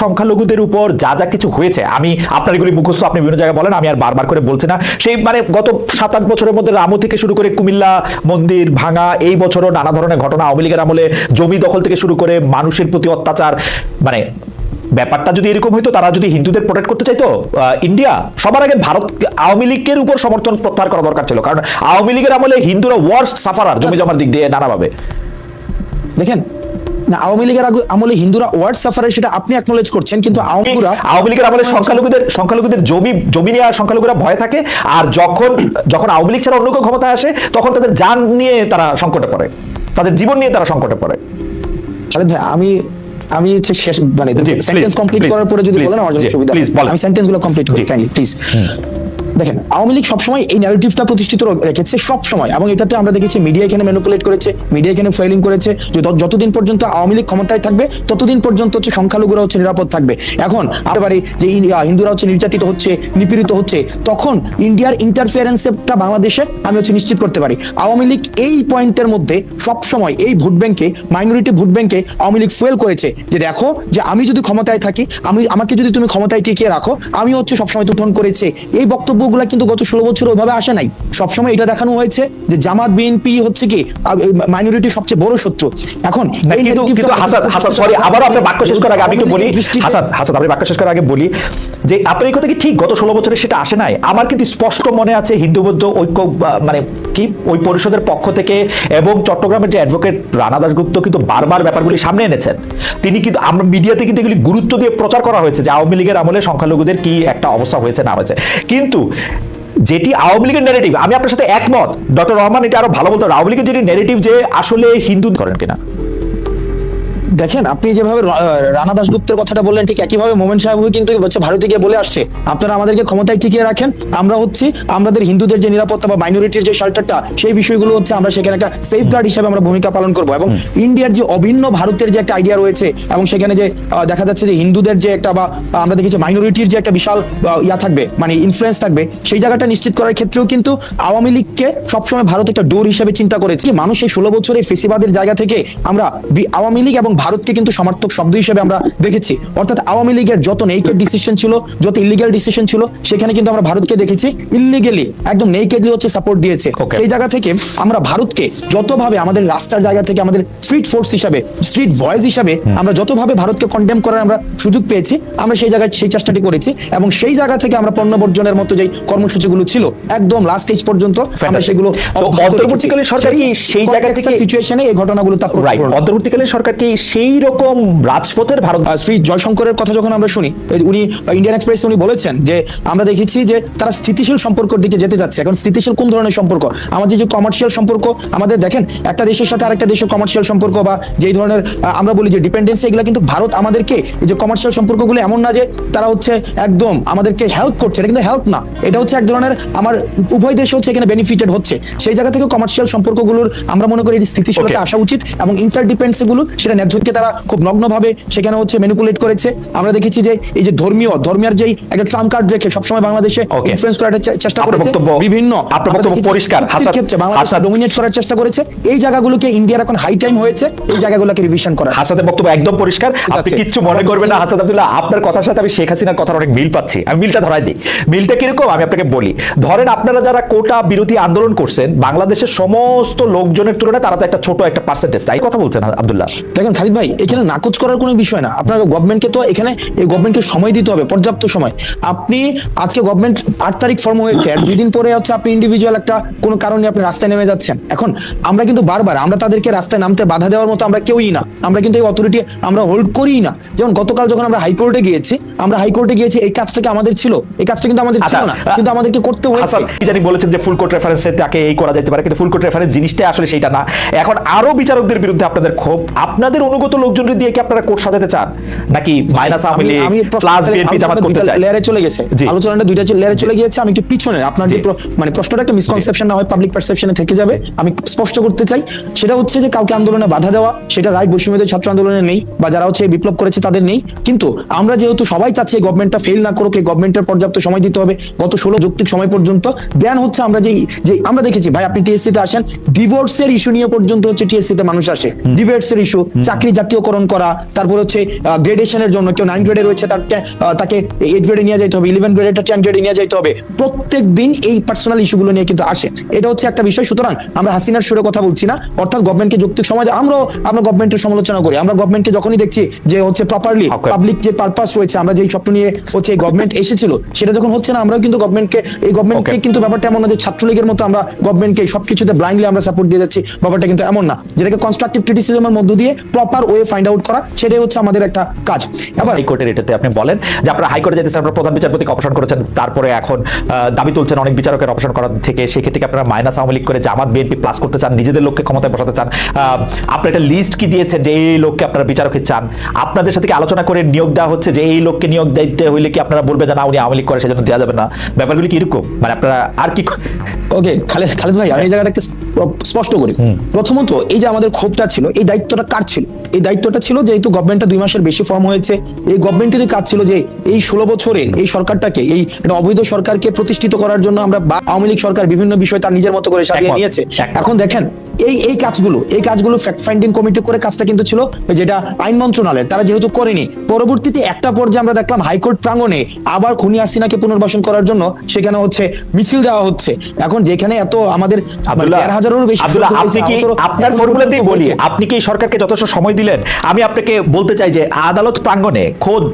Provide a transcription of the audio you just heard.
সংখ্যালঘুদের উপর যা যা কিছু হয়েছে, আমি আপনার এগুলি মুখস্থ, আপনি বিভিন্ন জায়গায় বলেন, আমি আর বারবার করে বলছি না। সেই মানে গত 7-8 বছরের মধ্যে রামু থেকে শুরু করে কুমিল্লা মন্দির ভাঙা, এই বছরও নানা ধরনের ঘটনা, আওয়ামী লীগের আমলে জমি দখল থেকে শুরু করে মানুষের প্রতি অত্যাচার। মানে ব্যাপারটা যদি এরকম হইতো, তারা যদি হিন্দুদের প্রোটেক্ট করতে চাইতো, ইন্ডিয়া সবার আগে ভারত আওয়ামী লীগের উপর সমর্থন প্রত্যাহার করা দরকার ছিল, কারণ আওয়ামী লীগের আমলে হিন্দুরা ওয়ার্স্ট সাফারার জমি জমার দিক দিয়ে নানাভাবে। দেখেন না, আওয়ামী লীগের আমলে হিন্দুরা ওয়ার্ড সাফারে, সেটা আপনি অ্যাকনোলেজ করছেন, কিন্তু আওয়ামী লীগের আমলে সংখ্যালঘুদের জমি নিয়ে সংখ্যালঘুরা ভয় থাকে, আর যখন আওয়ামী লীগ ছাড়া অন্য কেউ ক্ষমতায় আসে তখন তাদের জান নিয়ে তারা সংকটে পড়ে, তাদের জীবন নিয়ে তারা সংকটে পড়ে। আমি শেষ মানে সেন্টেন্স কমপ্লিট করার পরে যদি বলেন আমার জন্য সুবিধা, আমি সেন্টেন্সগুলো কমপ্লিট করি কাইন্ডলি প্লিজ। দেখেন, আওয়ামী লীগ সবসময় এই ন্যারেটিভটা প্রতিষ্ঠিত রেখেছে সবসময়, এবং এটাতে আমরা দেখেছি মিডিয়া এখানে ম্যানিপুলেট করেছে, মিডিয়া এখানে ফেলিং করেছে, যে যতদিন পর্যন্ত আওয়ামী লীগ ক্ষমতায় থাকবে ততদিন পর্যন্ত হচ্ছে সংখ্যালঘুরা হচ্ছে নিরাপদ থাকবে। এখন একেবারে যে হিন্দুরা হচ্ছে নির্যাতিত হচ্ছে, নিপীড়িত হচ্ছে, তখন ইন্ডিয়ার ইন্টারফিয়ারেন্সটা বাংলাদেশে আমি হচ্ছে নিশ্চিত করতে পারি। আওয়ামী লীগ এই পয়েন্টের মধ্যে সবসময় এই ভোট ব্যাংকে, মাইনরিটি ভোট ব্যাংকে আওয়ামী লীগ ফুয়েল করেছে, যে দেখো যে আমি যদি ক্ষমতায় থাকি, আমাকে যদি তুমি ক্ষমতায় টিকিয়ে রাখো, আমি হচ্ছে সবসময় তুলন করেছে। এই বক্তব্য কিন্তু গত 16 বছর ওইভাবে আসে নাই। সবসময় এটা দেখানো হয়েছে যে জামাত বিএনপি হচ্ছে কি মাইনরিটির সবচেয়ে বড় শত্রু। এখন সরি, আবারও আপনার বাক্য শেষ করার আগে আমি একটু বলি, হাসান আপনি বাক্য শেষ করার আগে বলি যে আপনার এই কথা কি ঠিক গত 16 বছরে সেটা আসে নাই? আমার কিন্তু স্পষ্ট মনে আছে হিন্দু বৌদ্ধ ঐক্য মানে কি ওই পরিষদের পক্ষ থেকে, এবং চট্টগ্রামের যে অ্যাডভোকেট রানা দাশগুপ্ত কিন্তু বারবার ব্যাপারগুলি সামনে এনেছেন। তিনি কিন্তু আমরা মিডিয়াতে কিন্তু এগুলি গুরুত্ব দিয়ে প্রচার করা হয়েছে যে আওয়ামী লীগের আমলে সংখ্যালঘুদের কি একটা অবস্থা হয়েছে না হয়েছে। কিন্তু যেটি আওয়ামী লীগের ন্যারেটিভ, আমি আপনার সাথে একমত, ডক্টর রহমান এটা আরো ভালো বলতে, আওয়ামী লীগের যেটি ন্যারেটিভ যে আসলে হিন্দু করেন কিনা। দেখেন, আপনি যেভাবে রানা দাশগুপ্তের কথাটা বললেন, ঠিক একইভাবে মোমেন সাহেব কিন্তু ভারতে গিয়ে বলে আসছে আপনারা আমাদেরকে ক্ষমতায় টিকিয়ে রাখেন, আমরা হচ্ছে আমাদের হিন্দুদের যে নিরাপত্তা বা মাইনরিটির যে শেল্টারটা, সেই বিষয়গুলো হচ্ছে আমরা সেখানে একটা সেফগার্ড হিসেবে আমরা ভূমিকা পালন করবো। এবং ইন্ডিয়ার যে অভিন্ন ভারতের যে একটা আইডিয়া রয়েছে, এবং সেখানে যে দেখা যাচ্ছে যে হিন্দুদের যে একটা বা আমরা দেখেছি মাইনরিটির যে একটা বিশাল ইয়া থাকবে, মানে ইনফ্লুয়েন্স থাকবে, সেই জায়গাটা নিশ্চিত করার ক্ষেত্রেও কিন্তু আওয়ামী লীগকে সবসময় ভারত একটা ডোর হিসেবে চিন্তা করেছে। মানুষ এই 16 বছরে ফেসিবাদের জায়গা থেকে আমরা আওয়ামী লীগ এবং ভারতকে কিন্তু সমার্থক শব্দ হিসেবে আমরা দেখেছি। অর্থাৎ আওয়ামী লীগের যত নেকেড ডিসিশন ছিল, যত ইলিগাল ডিসিশন ছিল, সেখানে কিন্তু আমরা ভারতকে দেখেছি ইলিগালি একদম নেকেডলি হচ্ছে সাপোর্ট দিয়েছে। এই জায়গা থেকে আমরা ভারতকে যতভাবে আমাদের রাস্তার জায়গা থেকে, আমাদের স্ট্রিট ফোর্স হিসাবে, স্ট্রিট ভয়েস হিসাবে আমরা যতভাবে ভারতকে কন্ডেম করার আমরা সুযোগ পেয়েছি, আমরা সেই জায়গায় সেই চেষ্টাটি করেছি। এবং সেই জায়গা থেকে আমরা পণ্য বর্জনের মতো যে কর্মসূচিগুলো ছিল একদম লাস্ট স্টেজ পর্যন্ত আমরা সেগুলো, অন্তর্বর্তীকালীন সরকার কি সেই জায়গা থেকে সিচুয়েশনে এই ঘটনাগুলো অন্তর্বর্তীকালীন সরকার কি সেই রকম রাজপথের ভারত। শ্রী জয়শঙ্করের কথা যখন আমরা শুনি, উনি ইন্ডিয়ান এক্সপ্রেস উনি বলেছেন যে আমরা দেখেছি যে তারা স্থিতিশীল সম্পর্কের দিকে যেতে যাচ্ছে। এখন স্থিতিশীল কোন ধরনের সম্পর্ক? আমাদের যে কমার্শিয়াল সম্পর্ক, আমাদের দেখেন একটা দেশের সাথে আরেকটা দেশের কমার্শিয়াল সম্পর্ক বা যেই ধরনের আমরা বলি যে ডিপেন্ডেন্সি, এগুলো কিন্তু ভারত আমাদেরকে এই যে কমার্শিয়াল সম্পর্কগুলো এমন না যে তারা হচ্ছে একদম আমাদেরকে হেল্প করছে, এটা কিন্তু হেল্প না, এটা হচ্ছে এক ধরনের আমার উভয় দেশ হচ্ছে এখানে বেনিফিটেড হচ্ছে। সেই জায়গা থেকে কমার্শিয়াল সম্পর্কগুলোর আমরা মনে করি স্থিতিশীলতা আসা উচিত, এবং ইন্টারডিপেন্ডেন্সি গুলো সেটা ন্যায্যকে তারা খুব নগ্নভাবে সেখানে হচ্ছে ম্যানিপুলেট করেছে। আমরা দেখেছি যে এই যে ধর্মীয় যে একটা ট্রাম্প কার্ড রেখে সবসময় বাংলাদেশে ইনফ্লুয়েন্স করার চেষ্টা করেছে, বিভিন্ন ক্ষেত্রে বাংলাদেশ ডমিনেট করার চেষ্টা করেছে। এই জায়গাগুলোকে ইন্ডিয়ার এখন হাই টাইম হয়েছে এই জায়গাগুলোকে রিভিশন করা। হাসাদের বক্তব্য একদম পরিষ্কার, আপনি কিচ্ছু মনে করবেন না। হাসাদ আব্দুল্লাহ, আপনার কথার সাথে আমি শেখ হাসিনার কথার অনেক মিল পাচ্ছি। আমি মিলটা ধরাই দিই। মিলটা কিরকম আমি আপনাকে বলি। ধরেন আপনারা যারা কোটা বিরোধী আন্দোলন করছেন, বাংলাদেশের সমস্ত লোকজনের তুলনায় তারা তো একটা ছোট একটা পার্সেন্টেজ, তাই কথা বলছেন আব্দুল্লাহ। দেখেন খালিদ ভাই, এখানে নাকচ করার কোনো বিষয় না। আপনার গভর্নমেন্টকে তো এখানে এই গভর্নমেন্টকে সময় দিতে হবে, পর্যাপ্ত সময়। আপনি আজকে গভর্নমেন্ট 8 তারিখ ফর্ম হয়েছে, আর 2 দিন পরে হচ্ছে আপনি ইন্ডিভিজুয়াল একটা কোনো কারণে আপনি রাস্তায় নেমে যাচ্ছেন। এখন আমরা কিন্তু বারবার আমরা তাদেরকে রাস্তায় নামতে বাধা দেওয়ার মতো আমরা কেউই না, আমরা কিন্তু এই অথরিটি আমরা হোল্ড করিই না। যেমন গতকাল যখন আমরা হাইকোর্টে গিয়েছি, এই কাজটাকে আমাদের ছিল, এই কাজটা কিন্তু আমাদের ছিল না, কিন্তু আমাদেরকে করতে হয়েছে। জানি বলেছেন যে ফুল কোর্ট রেফারেন্সে তাকে এই করা যেতে পারে, কিন্তু ফুল কোর্ট রেফারেন্স জিনিসটা আসলে সেটা না। এখন আরো বিচারকদের বিরুদ্ধে আপনাদের ক্ষোভ, আপনাদের অনুগত লোকজনদের দিয়ে কি আপনারা কোর্ট সাজাতে চান, নাকি minus Awami League plus BNP Jamaat করতে চায়? লেয়ারে চলে গেছে আলোচনাটা, দুইটা লেয়ারে চলে গিয়েছে। আমি একটু পিছনে আপনার যে মানে প্রশ্নটা একটা মিসকনসেপশন না হয় পাবলিক পারসেপশনে থেকে যাবে, আমি স্পষ্ট করতে চাই। সেটা হচ্ছে যে কাউকে আন্দোলনে বাধা দেওয়া, সেটা রায় বৈষম্যদের ছাত্র আন্দোলনে নেই, বা যারা হচ্ছে বিপ্লব করেছে তাদের নেই। কিন্তু আমরা যেহেতু সবাই চাচ্ছি গভর্নমেন্টটা ফেল না করুক, এই গভর্নমেন্টের পর্যাপ্ত সময় দিতে হবে, গত 16 যৌক্তিক সময় পর্যন্ত দেন হচ্ছে আমরা যে আমরা দেখেছি ভাই, আপনি টিএসসি তে আসেন, ডিভোর্সের ইস্যু নিয়ে পর্যন্ত হচ্ছে টিএসসি তে মানুষ আসে, ডিভোর্সের ইস্যু, চাকরি চাকরি জাতীয়করণ করা, তারপর হচ্ছে গ্রেডেশনের জন্য কেউ 9 গ্রেডে রয়েছে তাকে 8 গ্রেডে নিয়ে যেতে হবে, 11 গ্রেডেটা 10 গ্রেডে নিয়ে যেতে হবে। প্রত্যেক দিন এই পার্সোনাল ইস্যুগুলো নিয়ে কিন্তু আসে, এটা হচ্ছে একটা বিষয়। সুতরাং আমরা হাসিনার সুরে কথা বলছি না, অর্থাৎ গভর্নমেন্টকে যৌক্তিক সময় আমরা গভর্নমেন্টের সমালোচনা করি। আমরা গভর্নমেন্টকে যখনই দেখছি যে হচ্ছে প্রপারলি পাবলিক যে পারপাস রয়েছে, আমরা যেই স্বপ্ন নিয়ে হচ্ছে গভর্নমেন্ট এসেছিল সেটা যখন হচ্ছে না, আমরাও কিন্তু এই গভর্নমেন্টকে কিন্তু ব্যাপারটা এমন না যে ছাত্রলীগের মতো আমরা গভর্নমেন্টকে সবকিছুতে ব্লাইন্ডলি আমরা সাপোর্ট দিয়ে যাচ্ছি, ব্যাপারটা কিন্তু এমন না। যেটাকে কনস্ট্রাকটিভ ক্রিটিসিজমের মধ্য দিয়ে প্রপার ওয়ে ফাইন্ড আউট করা, সেটাই হচ্ছে আমাদের একটা কাজ। এবার হাইকোর্টের এটাতে আপনি বলেন যে আপনারা হাইকোর্টে যেতেছেন, আপনারা প্রধান বিচারপতিকে অপসারণ করেছেন, তারপরে এখন দাবি তুলছেন অনেক বিচারকের অপসারণ করা থেকে, সেক্ষেত্রে আপনারা মাইনাস আওয়ামী লীগ করে জামাত বিএনপি প্লাস করতে চান, নিজেদের লোককে ক্ষমতায় বসাতে চান। আপনারা একটা লিস্ট কি দিয়েছেন যে এই লোককে আপনারা বিচারকে চান? আপনাদের সাথে কি আলোচনা করে নিয়োগ দেওয়া হচ্ছে যে এই লোককে নিয়োগ দিতে হইলে কি আপনারা বলবেন যে না উনি আওয়ামী লীগ করে সেজন্য দেওয়া যাবে না? ব্যাপারগুলি কি এরকম, মানে আপনারা আর কি? ওকে খালেদ ভাই, আমি এই জায়গাটা স্পষ্ট করি। প্রথমত এই যে আমাদের ক্ষোভটা ছিল, এই দায়িত্বটা কার ছিল? এই দায়িত্বটা ছিল যেহেতু গভর্নমেন্টটা 2 মাসের বেশি ফর্ম হয়েছে, এই গভর্নমেন্টেরই কাজ ছিল যে এই 16 বছরে এই সরকারটাকে, এই একটা অবৈধ সরকারকে প্রতিষ্ঠিত করার জন্য আমরা আওয়ামী লীগ সরকার বিভিন্ন বিষয় তার নিজের মতো করে সাজিয়ে নিয়েছে। এখন দেখেন এই কাজগুলো ফ্যাক্ট ফাইন্ডিং কমিটি করে কাজটা কিন্তু ছিল যেটা আইন মন্ত্রণালয়, তারা যেহেতু করেনি, পরবর্তীতে একটা পর্যায়ে আমরা দেখলাম হাইকোর্ট প্রাঙ্গণে আবার খুনি হাসিনাকে পুনর্বাসন করার জন্য সেখানে হচ্ছে মিছিল দেওয়া হচ্ছে। এখন যেখানে এত আমাদের 1,500-এরও বেশি, আপনি কি আপনার ফর্মুলাতেই বলি, আপনি কি সরকারকে যথেষ্ট সময় দিলেন? আমি আপনাকে বলতে চাই যে আদালত প্রাঙ্গণে খোদ